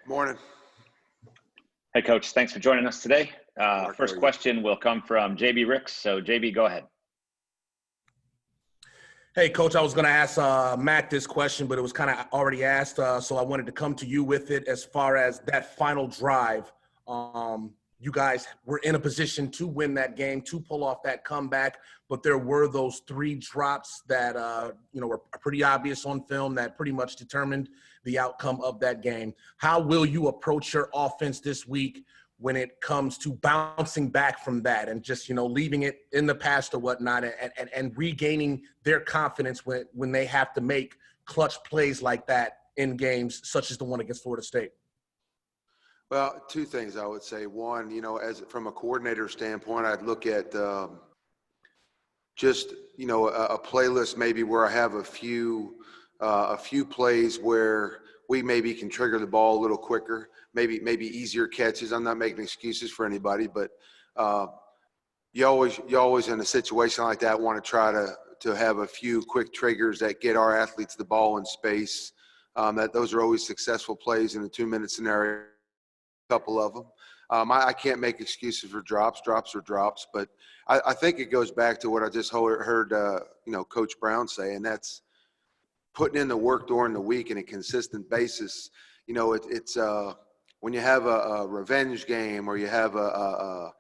Morning. Hey, Coach. Thanks for joining us today. Mark, First question will come from JB Ricks. So, JB, go ahead. Hey, Coach, I was going to ask Matt this question, but it was kind of already asked, so I wanted to come to you with it. As far as that final drive, you guys were in a position to win that game, to pull off that comeback, but there were those 3 drops that, were pretty obvious on film that pretty much determined the outcome of that game. How will you approach your offense this week when it comes to bouncing back from that and just, leaving it in the past or whatnot and regaining their confidence when they have to make clutch plays like that in games such as the one against Florida State? Well, 2 things I would say. One, as from a coordinator standpoint, I'd look at a playlist maybe where I have a few plays where we maybe can trigger the ball a little quicker, maybe easier catches. I'm not making excuses for anybody, but you always in a situation like that want to try to have a few quick triggers that get our athletes the ball in space. Those are always successful plays in a 2-minute scenario. A couple of them. I can't make excuses for drops. Drops are drops, but I think it goes back to what I just heard Coach Brown say, and that's putting in the work during the week on a consistent basis. It's when you have a revenge game, or you have a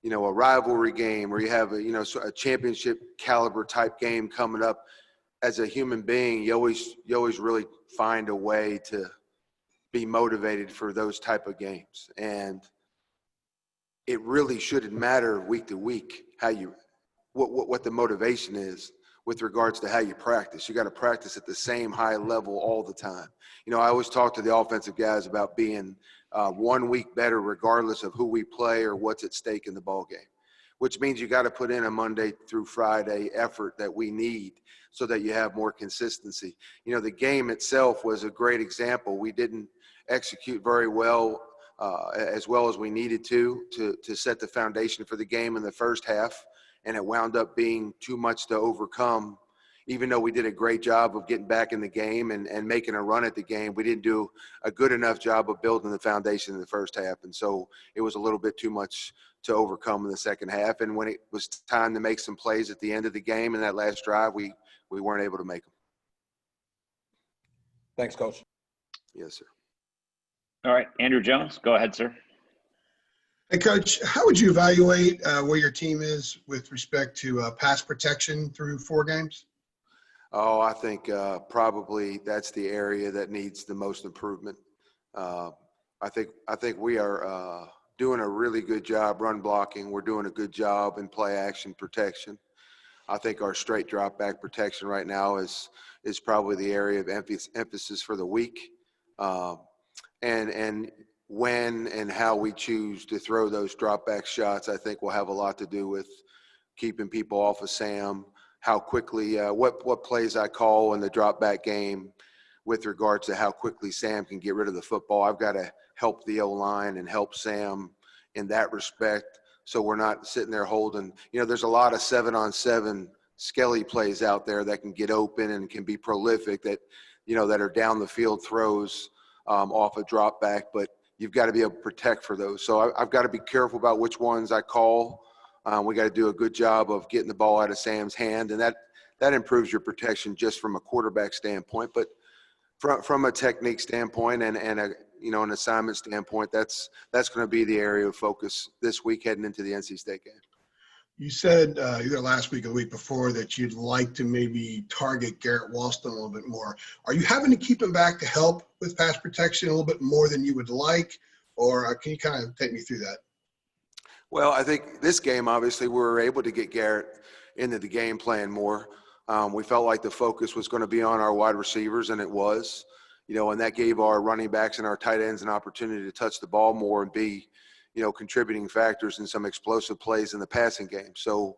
rivalry game, or you have a championship caliber type game coming up. As a human being, you always really find a way to be motivated for those type of games, and it really shouldn't matter week to week what the motivation is with regards to how you practice. You got to practice at the same high level all the time. I always talk to the offensive guys about being 1 week better regardless of who we play or what's at stake in the ball game, which means you got to put in a Monday through Friday effort that we need so that you have more consistency. The game itself was a great example. We didn't execute very well as we needed to set the foundation for the game in the first half, and it wound up being too much to overcome. Even though we did a great job of getting back in the game and making a run at the game, we didn't do a good enough job of building the foundation in the first half, and so it was a little bit too much to overcome in the second half. And when it was time to make some plays at the end of the game in that last drive, we weren't able to make them. Thanks, Coach. Yes, sir. All right, Andrew Jones, go ahead, sir. Hey, Coach, how would you evaluate where your team is with respect to pass protection through 4 games? Oh, I think probably that's the area that needs the most improvement. I think we are doing a really good job run blocking. We're doing a good job in play action protection. I think our straight drop back protection right now is probably the area of emphasis for the week. And when and how we choose to throw those drop back shots, I think will have a lot to do with keeping people off of Sam, how quickly, what plays I call in the drop back game with regards to how quickly Sam can get rid of the football. I've got to help the O-line and help Sam in that respect, so we're not sitting there holding. There's a lot of 7-on-7 skelly plays out there that can get open and can be prolific that are down the field throws off a drop back, but you've got to be able to protect for those. So I've got to be careful about which ones I call. We got to do a good job of getting the ball out of Sam's hand, and that improves your protection just from a quarterback standpoint. But from a technique standpoint and an assignment standpoint, that's going to be the area of focus this week heading into the NC State game. You said either last week or the week before that you'd like to maybe target Garrett Walston a little bit more. Are you having to keep him back to help with pass protection a little bit more than you would like, or can you kind of take me through that? Well, I think this game, obviously, we were able to get Garrett into the game plan more. We felt like the focus was going to be on our wide receivers, and it was. And that gave our running backs and our tight ends an opportunity to touch the ball more and be, contributing factors in some explosive plays in the passing game. So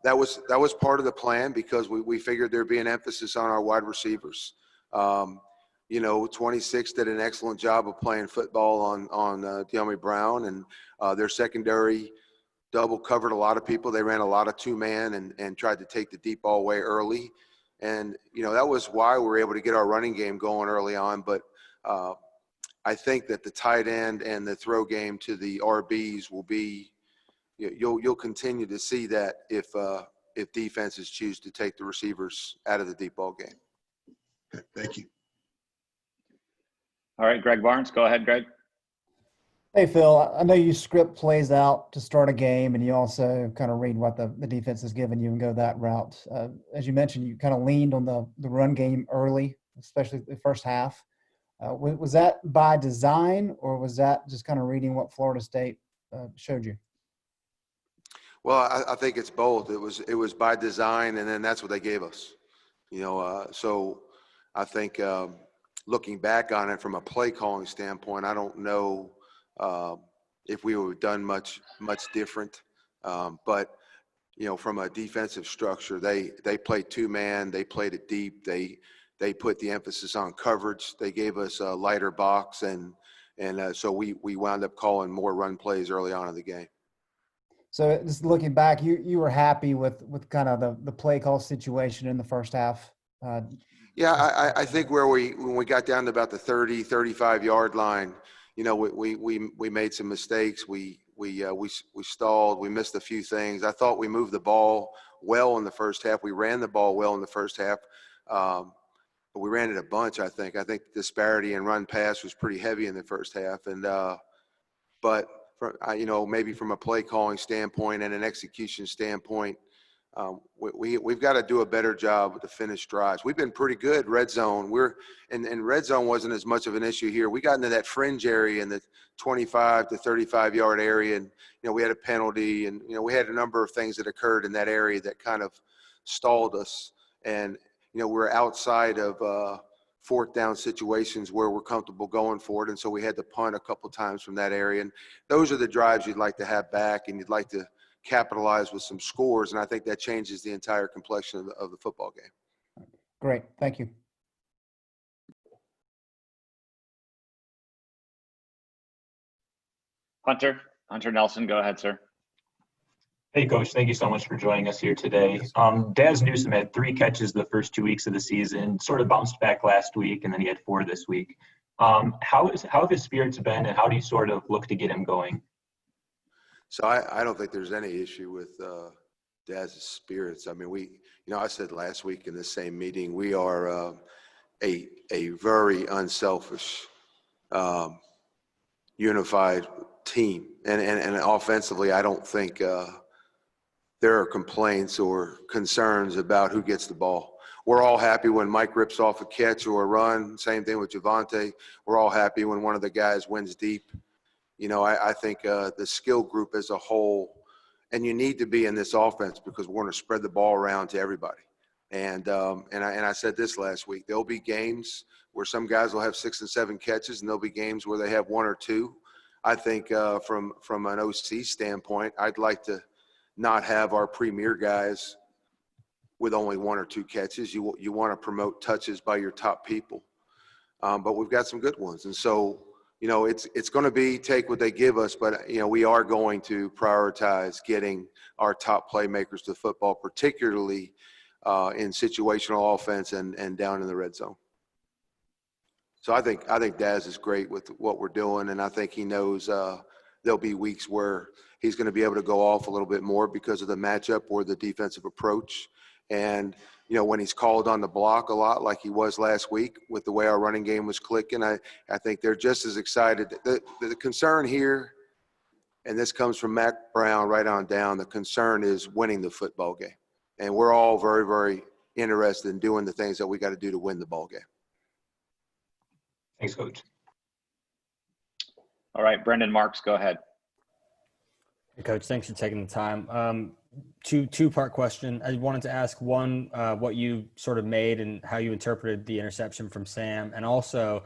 that was part of the plan because we figured there'd be an emphasis on our wide receivers. 26 did an excellent job of playing football on De'Ami Brown, and their secondary double covered a lot of people. They ran a lot of 2-man and tried to take the deep ball away early. And, that was why we were able to get our running game going early on. But I think that the tight end and the throw game to the RBs will be, you'll continue to see that if defenses choose to take the receivers out of the deep ball game. Okay, thank you. All right, Greg Barnes, go ahead, Greg. Hey, Phil, I know you script plays out to start a game, and you also kind of read what the defense is giving you and go that route. As you mentioned, you kind of leaned on the run game early, especially the first half. Was that by design, or was that just kind of reading what Florida State showed you? Well, I think it's both. It was by design, and then that's what they gave us. So I think looking back on it from a play calling standpoint, I don't know if we would have done much different. But from a defensive structure, they played 2-man. They played it deep. They put the emphasis on coverage. They gave us a lighter box, and so we wound up calling more run plays early on in the game. So just looking back, you were happy with kind of the play call situation in the first half? Yeah, I think when we got down to about the 30, 35-yard line, we made some mistakes. We stalled. We missed a few things. I thought we moved the ball well in the first half. We ran the ball well in the first half. But we ran it a bunch, I think. I think the disparity in run pass was pretty heavy in the first half. And but maybe from a play calling standpoint and an execution standpoint, we've got to do a better job with the finished drives. We've been pretty good red zone. And red zone wasn't as much of an issue here. We got into that fringe area in the 25 to 35-yard area, and we had a penalty, and we had a number of things that occurred in that area that kind of stalled us. And we're outside of fourth down situations where we're comfortable going for it, and so we had to punt a couple times from that area. And those are the drives you'd like to have back, and you'd like to capitalize with some scores, and I think that changes the entire complexion of the football game. Great, thank you. Hunter Nelson, go ahead, sir. Hey, Coach. Thank you so much for joining us here today. Dez Newsome had 3 catches the first 2 weeks of the season, sort of bounced back last week, and then he had 4 this week. How have his spirits been, and how do you sort of look to get him going? So I don't think there's any issue with Dez's spirits. I mean, I said last week in the same meeting, we are a very unselfish, unified team. And offensively, I don't think there are complaints or concerns about who gets the ball. We're all happy when Mike rips off a catch or a run. Same thing with Javonte. We're all happy when one of the guys wins deep. I think the skill group as a whole, and you need to be in this offense because we're going to spread the ball around to everybody. And I said this last week, there'll be games where some guys will have 6 and 7 catches, and there'll be games where they have 1 or 2. I think from an OC standpoint, I'd like to not have our premier guys with only 1 or 2 catches. You want to promote touches by your top people. But we've got some good ones. And so, it's going to be take what they give us, but, we are going to prioritize getting our top playmakers to football, particularly in situational offense and down in the red zone. So I think Dez is great with what we're doing, and I think he knows there'll be weeks where he's going to be able to go off a little bit more because of the matchup or the defensive approach. And, when he's called on the block a lot like he was last week with the way our running game was clicking, I think they're just as excited. The concern here, and this comes from Mac Brown right on down, the concern is winning the football game. And we're all very, very interested in doing the things that we got to do to win the ball game. Thanks, Coach. All right, Brendan Marks, go ahead. Hey, Coach, thanks for taking the time. Two-part question. I wanted to ask one, what you sort of made and how you interpreted the interception from Sam, and also,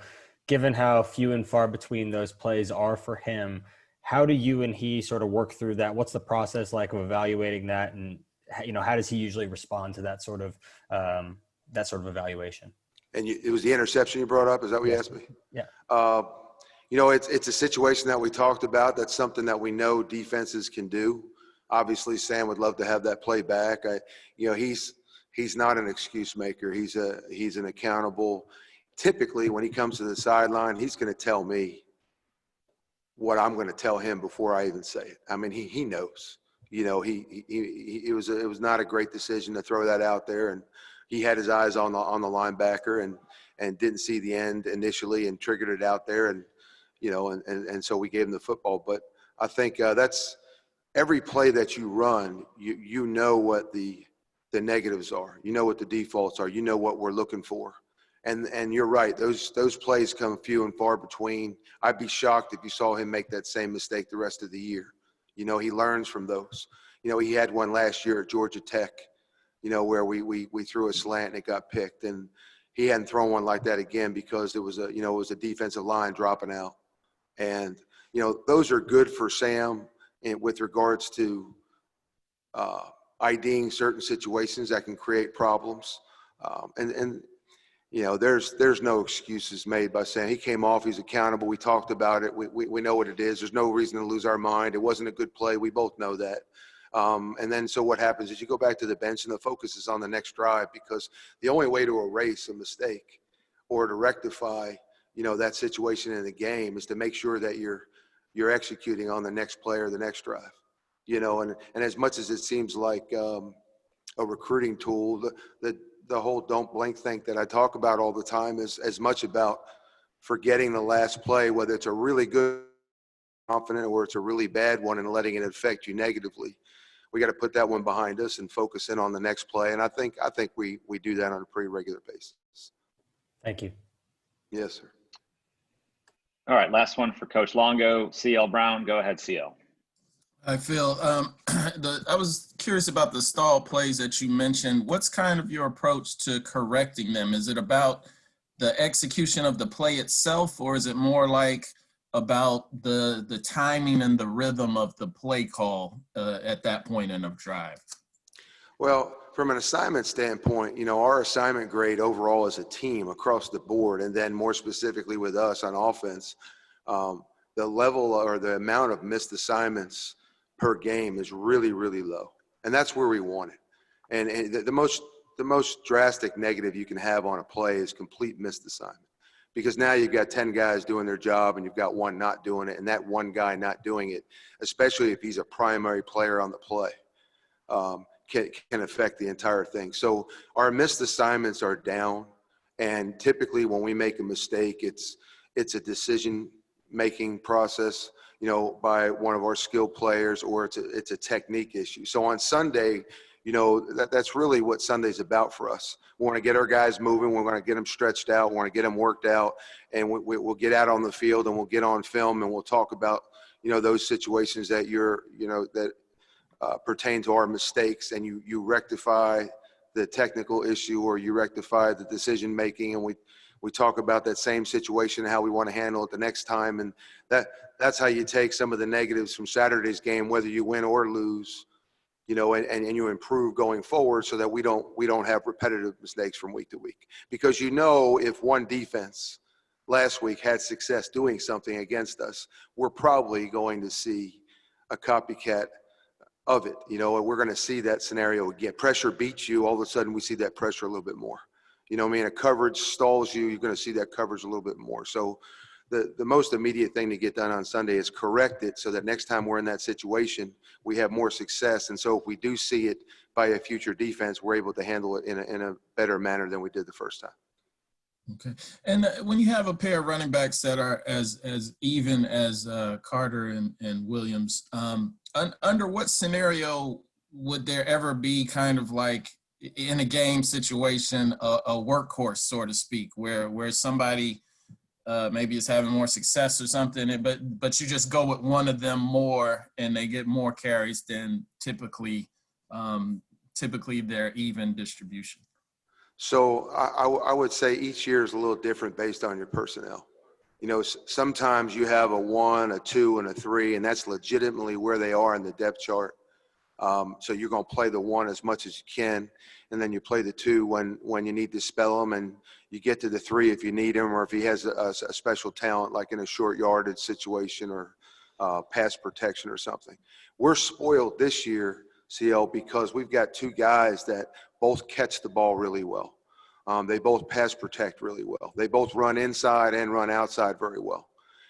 given how few and far between those plays are for him, how do you and he sort of work through that? What's the process like of evaluating that, and how does he usually respond to that sort of evaluation? And it was the interception you brought up. Is that what you asked me? Yeah. It's a situation that we talked about. That's something that we know defenses can do. Obviously, Sam would love to have that play back. He's not an excuse maker. He's an accountable typically when he comes to the sideline, he's going to tell me what I'm going to tell him before I even say it. I mean, he knows. You know, it was not a great decision to throw that out there, and he had his eyes on the linebacker and didn't see the end initially and triggered it out there, and you know, and so we gave him the football. But I think that's every play that you run, you know what the negatives are, you know what the defaults are, you know what we're looking for. And you're right, those plays come few and far between. I'd be shocked if you saw him make that same mistake the rest of the year. You know, he learns from those. You know, he had one last year at Georgia Tech, you know, where we threw a slant and it got picked, and he hadn't thrown one like that again because it was a defensive line dropping out. And you know, those are good for Sam with regards to IDing certain situations that can create problems. And you know, there's no excuses made by saying he came off, he's accountable. We talked about it. We know what it is. There's no reason to lose our mind. It wasn't a good play. We both know that. And then so what happens is you go back to the bench and the focus is on the next drive, because the only way to erase a mistake or to rectify, you know, that situation in the game is to make sure that you're executing on the next play or the next drive. You know, and as much as it seems like a recruiting tool, the whole don't blink thing that I talk about all the time is as much about forgetting the last play, whether it's a really good confident or it's a really bad one, and letting it affect you negatively. We got to put that one behind us and focus in on the next play. And I think we do that on a pretty regular basis. Thank you. Yes, sir. All right, last one for Coach Longo. CL Brown, go ahead, CL. Hi, Phil. I was curious about the stall plays that you mentioned. What's kind of your approach to correcting them? Is it about the execution of the play itself, or is it more like about the timing and the rhythm of the play call at that point in a drive? Well, from an assignment standpoint, you know, our assignment grade overall as a team across the board, and then more specifically with us on offense, the level or the amount of missed assignments per game is really, really low. And that's where we want it. And the most drastic negative you can have on a play is complete missed assignment. Because now you've got 10 guys doing their job and you've got one not doing it, and that one guy not doing it, especially if he's a primary player on the play, can affect the entire thing. So our missed assignments are down, and typically when we make a mistake, it's a decision-making process, you know, by one of our skilled players, or it's a technique issue. So on Sunday, you know, that's really what Sunday's about for us. We want to get our guys moving. We're going to get them stretched out. We want to get them worked out, and we'll get out on the field and we'll get on film and we'll talk about, you know, those situations that that pertain to our mistakes, and you rectify the technical issue or you rectify the decision making, and we talk about that same situation and how we want to handle it the next time. And that's how you take some of the negatives from Saturday's game, whether you win or lose, you know, and you improve going forward so that we don't have repetitive mistakes from week to week. Because, you know, if one defense last week had success doing something against us, we're probably going to see a copycat of it, you know, and we're going to see that scenario again. Pressure beats you, all of a sudden we see that pressure a little bit more. You know what I mean? A coverage stalls you, you're going to see that coverage a little bit more. So the most immediate thing to get done on Sunday is correct it so that next time we're in that situation, we have more success. And so if we do see it by a future defense, we're able to handle it in a better manner than we did the first time. Okay. And when you have a pair of running backs that are as even as Carter and Williams, under what scenario would there ever be kind of like in a game situation, a workhorse, so to speak, where somebody maybe is having more success or something, but you just go with one of them more and they get more carries than typically their even distribution? So I would say each year is a little different based on your personnel. You know, sometimes you have a 1, a 2, and a 3, and that's legitimately where they are in the depth chart. So you're going to play the 1 as much as you can, and then you play the 2 when you need to spell him, and you get to the 3 if you need him, or if he has a special talent like in a short yardage situation or pass protection or something. We're spoiled this year, CL, because we've got 2 guys that both catch the ball really well. They both pass protect really well. They both run inside and run outside very well.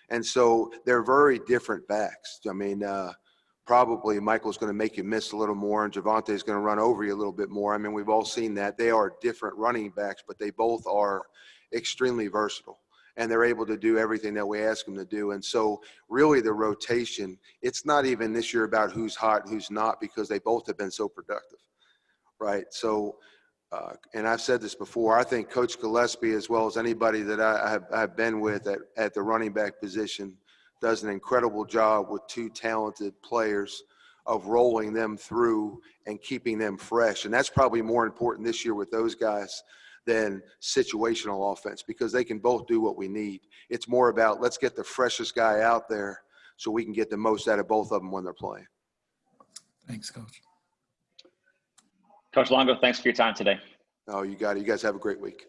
And so they're very different backs. I mean, probably Michael's going to make you miss a little more, and Javante's going to run over you a little bit more. I mean, we've all seen that. They are different running backs, but they both are extremely versatile, and they're able to do everything that we ask them to do. And so really the rotation, it's not even this year about who's hot and who's not, because they both have been so productive, right? So, and I've said this before, I think Coach Gillespie, as well as anybody that I've been with at the running back position, does an incredible job with two talented players of rolling them through and keeping them fresh. And that's probably more important this year with those guys than situational offense, because they can both do what we need. It's more about, let's get the freshest guy out there so we can get the most out of both of them when they're playing. Thanks, Coach. Coach Longo, thanks for your time today. Oh, you got it. You guys have a great week.